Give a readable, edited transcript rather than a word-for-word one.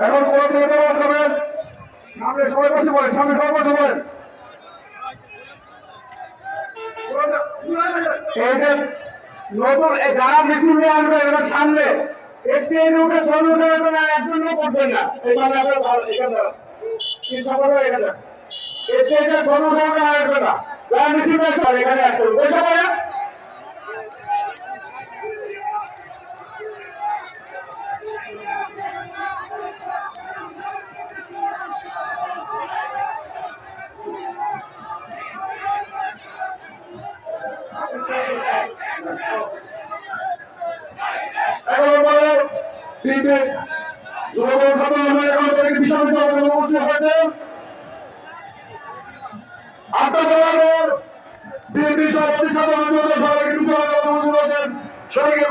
এখন কোন থেকে দেওয়া করবেন সামনে সবাই বসে পড়েন, সামনে সবাই বসে পড়েন। এই যে নতুন যারা মিছিল নিয়ে আসবে এবার সামনে স্টেজ উঠে ছবি উঠে একজন করবেন না, এই সামনে আপনার স্টেজে ছবি উঠে আসবে না, যারা মিছিল এখানে আসবে বসে পড়েন। সবাইকে